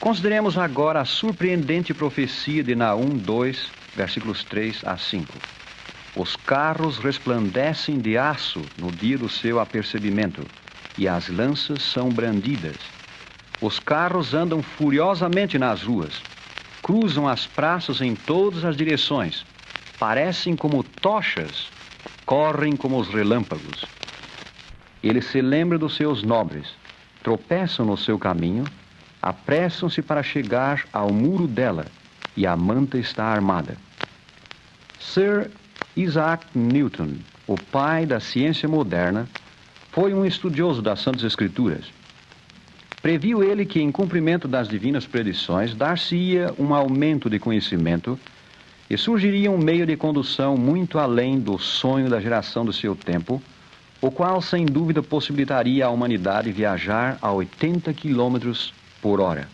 Consideremos agora a surpreendente profecia de Naum 2, versículos 3 a 5. Os carros resplandecem de aço no dia do seu apercebimento, e as lanças são brandidas. Os carros andam furiosamente nas ruas, cruzam as praças em todas as direções, parecem como tochas, correm como os relâmpagos. Ele se lembra dos seus nobres, tropeçam no seu caminho, apressam-se para chegar ao muro dela, e a manta está armada. Sir Isaac Newton, o pai da ciência moderna, foi um estudioso das Santas Escrituras. Previu ele que, em cumprimento das divinas predições, dar-se-ia um aumento de conhecimento e surgiria um meio de condução muito além do sonho da geração do seu tempo, o qual, sem dúvida, possibilitaria à humanidade viajar a 80 km por hora.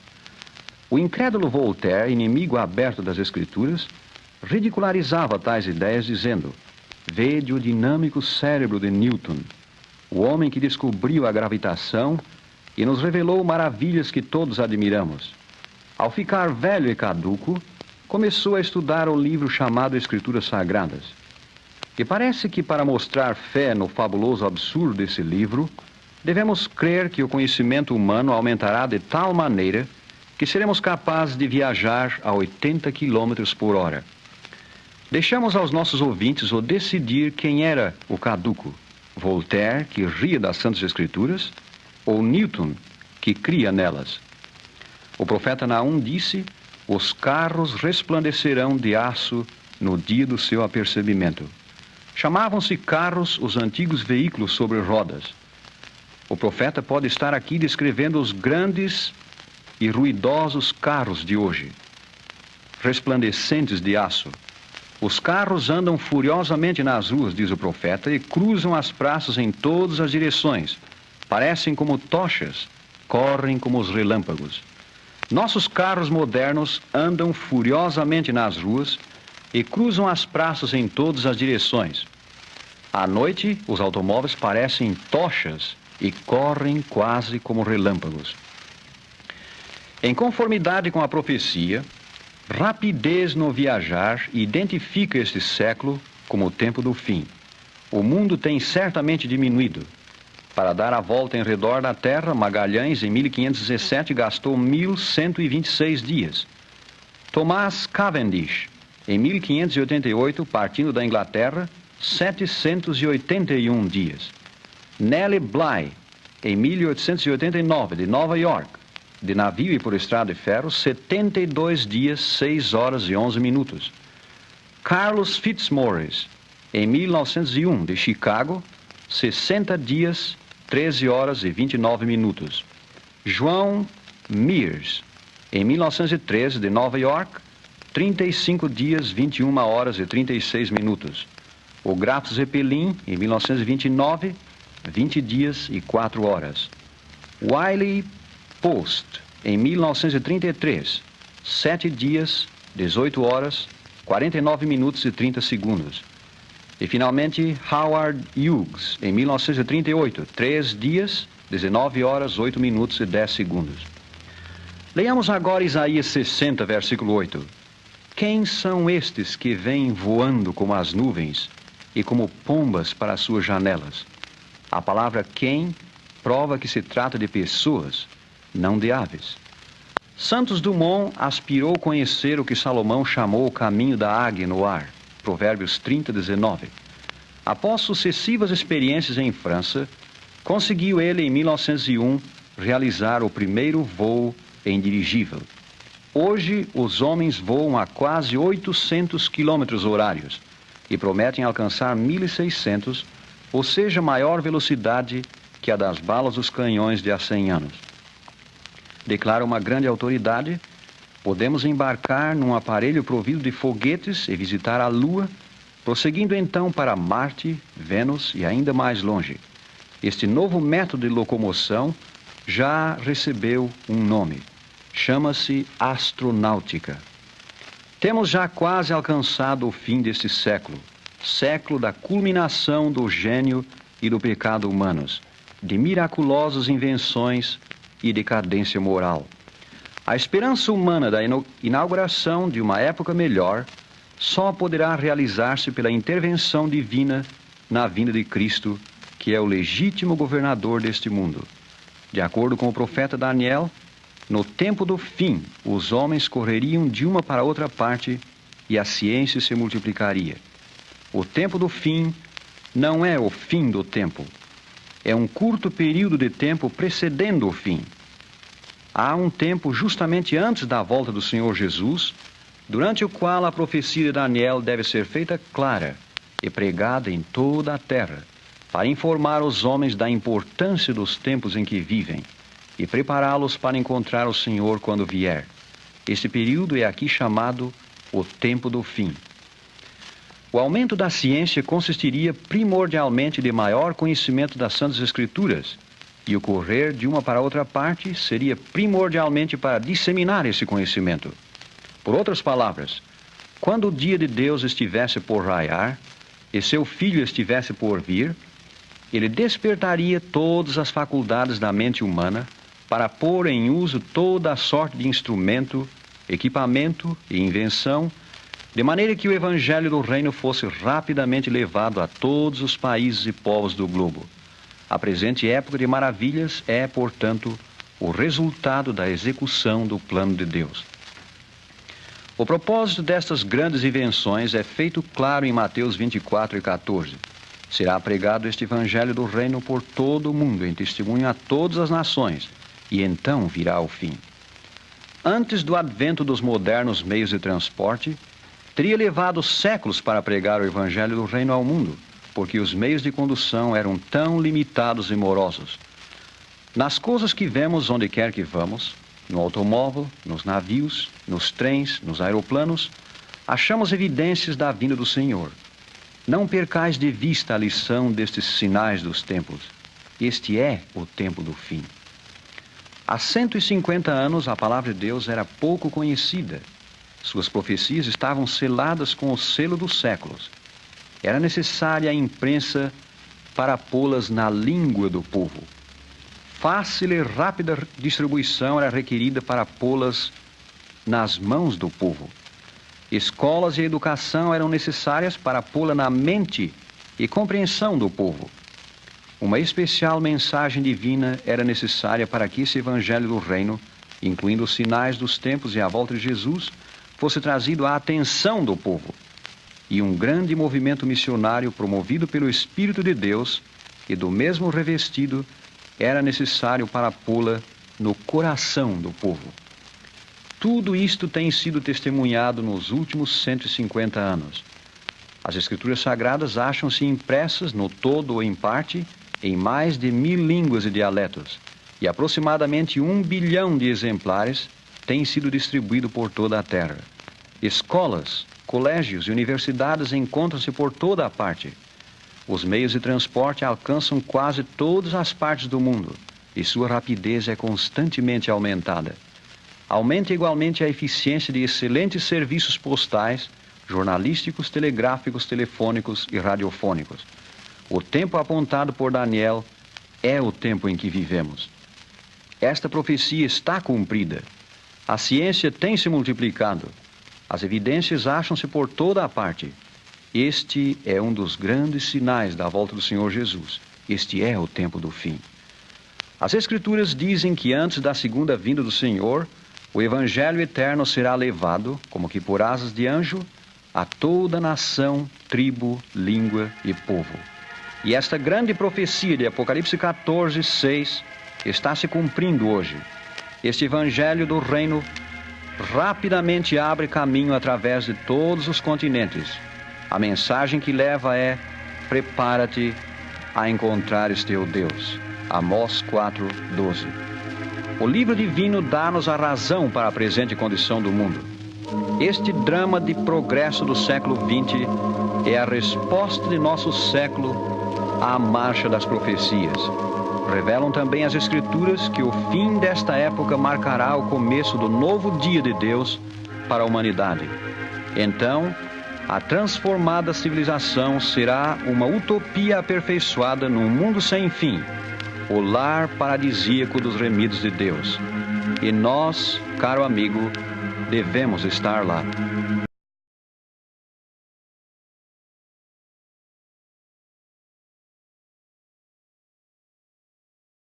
O incrédulo Voltaire, inimigo aberto das Escrituras, ridicularizava tais ideias, dizendo: "Vede o dinâmico cérebro de Newton, o homem que descobriu a gravitação e nos revelou maravilhas que todos admiramos. Ao ficar velho e caduco, começou a estudar o livro chamado Escrituras Sagradas. E parece que, para mostrar fé no fabuloso absurdo desse livro, devemos crer que o conhecimento humano aumentará de tal maneira que seremos capazes de viajar a 80 km por hora. Deixamos aos nossos ouvintes o decidir quem era o caduco: Voltaire, que ria das Santas Escrituras, ou Newton, que cria nelas. O profeta Naum disse: os carros resplandecerão de aço no dia do seu apercebimento. Chamavam-se carros os antigos veículos sobre rodas. O profeta pode estar aqui descrevendo os grandes e ruidosos carros de hoje, resplandecentes de aço. Os carros andam furiosamente nas ruas, diz o profeta, e cruzam as praças em todas as direções. Parecem como tochas, correm como os relâmpagos. Nossos carros modernos andam furiosamente nas ruas e cruzam as praças em todas as direções. À noite, os automóveis parecem tochas e correm quase como relâmpagos. Em conformidade com a profecia, rapidez no viajar identifica este século como o tempo do fim. O mundo tem certamente diminuído. Para dar a volta em redor da Terra, Magalhães, em 1517, gastou 1.126 dias. Thomas Cavendish, em 1588, partindo da Inglaterra, 781 dias. Nellie Bly, em 1889, de Nova York, de navio e por estrada de ferro, 72 dias, 6 horas e 11 minutos. Carlos Fitzmaurice, em 1901, de Chicago, 60 dias, 13 horas e 29 minutos. João Mears, em 1913, de Nova York, 35 dias, 21 horas e 36 minutos. O Graf Zeppelin, em 1929, 20 dias e 4 horas. Wiley Post, em 1933, 7 dias, 18 horas, 49 minutos e 30 segundos. E, finalmente, Howard Hughes, em 1938, 3 dias, 19 horas, 8 minutos e 10 segundos. Leiamos agora Isaías 60, versículo 8. Quem são estes que vêm voando como as nuvens e como pombas para as suas janelas? A palavra quem prova que se trata de pessoas, não de aves. Santos Dumont aspirou conhecer o que Salomão chamou o caminho da águia no ar, Provérbios 30, 19. Após sucessivas experiências em França, conseguiu ele, em 1901, realizar o primeiro voo em dirigível. Hoje, os homens voam a quase 800 km horários e prometem alcançar 1.600, ou seja, maior velocidade que a das balas dos canhões de há 100 anos. Declara uma grande autoridade: podemos embarcar num aparelho provido de foguetes e visitar a Lua, prosseguindo então para Marte, Vênus e ainda mais longe. Este novo método de locomoção já recebeu um nome. Chama-se astronáutica. Temos já quase alcançado o fim deste século, século da culminação do gênio e do pecado humanos, de miraculosas invenções e decadência moral. A esperança humana da inauguração de uma época melhor só poderá realizar-se pela intervenção divina na vinda de Cristo, que é o legítimo governador deste mundo. De acordo com o profeta Daniel, no tempo do fim, os homens correriam de uma para outra parte e a ciência se multiplicaria. O tempo do fim não é o fim do tempo. É um curto período de tempo precedendo o fim. Há um tempo justamente antes da volta do Senhor Jesus, durante o qual a profecia de Daniel deve ser feita clara e pregada em toda a terra, para informar os homens da importância dos tempos em que vivem e prepará-los para encontrar o Senhor quando vier. Este período é aqui chamado o tempo do fim. O aumento da ciência consistiria primordialmente de maior conhecimento das Santas Escrituras, e o correr de uma para outra parte seria primordialmente para disseminar esse conhecimento. Por outras palavras, quando o dia de Deus estivesse por raiar e seu Filho estivesse por vir, ele despertaria todas as faculdades da mente humana para pôr em uso toda a sorte de instrumento, equipamento e invenção, de maneira que o Evangelho do Reino fosse rapidamente levado a todos os países e povos do globo. A presente época de maravilhas é, portanto, o resultado da execução do plano de Deus. O propósito destas grandes invenções é feito claro em Mateus 24 e 14. Será pregado este Evangelho do Reino por todo o mundo, em testemunho a todas as nações, e então virá o fim. Antes do advento dos modernos meios de transporte, teria levado séculos para pregar o Evangelho do Reino ao mundo, porque os meios de condução eram tão limitados e morosos. Nas coisas que vemos onde quer que vamos, no automóvel, nos navios, nos trens, nos aeroplanos, achamos evidências da vinda do Senhor. Não percais de vista a lição destes sinais dos tempos. Este é o tempo do fim. Há 150 anos a palavra de Deus era pouco conhecida. Suas profecias estavam seladas com o selo dos séculos. Era necessária a imprensa para pô-las na língua do povo. Fácil e rápida distribuição era requerida para pô-las nas mãos do povo. Escolas e educação eram necessárias para pô-la na mente e compreensão do povo. Uma especial mensagem divina era necessária para que esse Evangelho do Reino, incluindo os sinais dos tempos e a volta de Jesus, fosse trazido à atenção do povo. E um grande movimento missionário promovido pelo Espírito de Deus e do mesmo revestido era necessário para pô-la no coração do povo. Tudo isto tem sido testemunhado nos últimos 150 anos. As Escrituras Sagradas acham-se impressas no todo ou em parte em mais de 1000 línguas e dialetos, e aproximadamente 1 bilhão de exemplares têm sido distribuídos por toda a terra. Escolas, colégios e universidades encontram-se por toda a parte. Os meios de transporte alcançam quase todas as partes do mundo, e sua rapidez é constantemente aumentada. Aumenta igualmente a eficiência de excelentes serviços postais, jornalísticos, telegráficos, telefônicos e radiofônicos. O tempo apontado por Daniel é o tempo em que vivemos. Esta profecia está cumprida. A ciência tem se multiplicado. As evidências acham-se por toda a parte. Este é um dos grandes sinais da volta do Senhor Jesus. Este é o tempo do fim. As Escrituras dizem que antes da segunda vinda do Senhor, o Evangelho eterno será levado, como que por asas de anjo, a toda nação, tribo, língua e povo. E esta grande profecia de Apocalipse 14, 6, está se cumprindo hoje. Este Evangelho do Reino rapidamente abre caminho através de todos os continentes. A mensagem que leva é: prepara-te a encontrares teu Deus. Amós 4, 12. O livro divino dá-nos a razão para a presente condição do mundo. Este drama de progresso do século XX é a resposta de nosso século à marcha das profecias. Revelam também as Escrituras que o fim desta época marcará o começo do novo dia de Deus para a humanidade. Então, a transformada civilização será uma utopia aperfeiçoada num mundo sem fim, o lar paradisíaco dos remidos de Deus. E nós, caro amigo, devemos estar lá.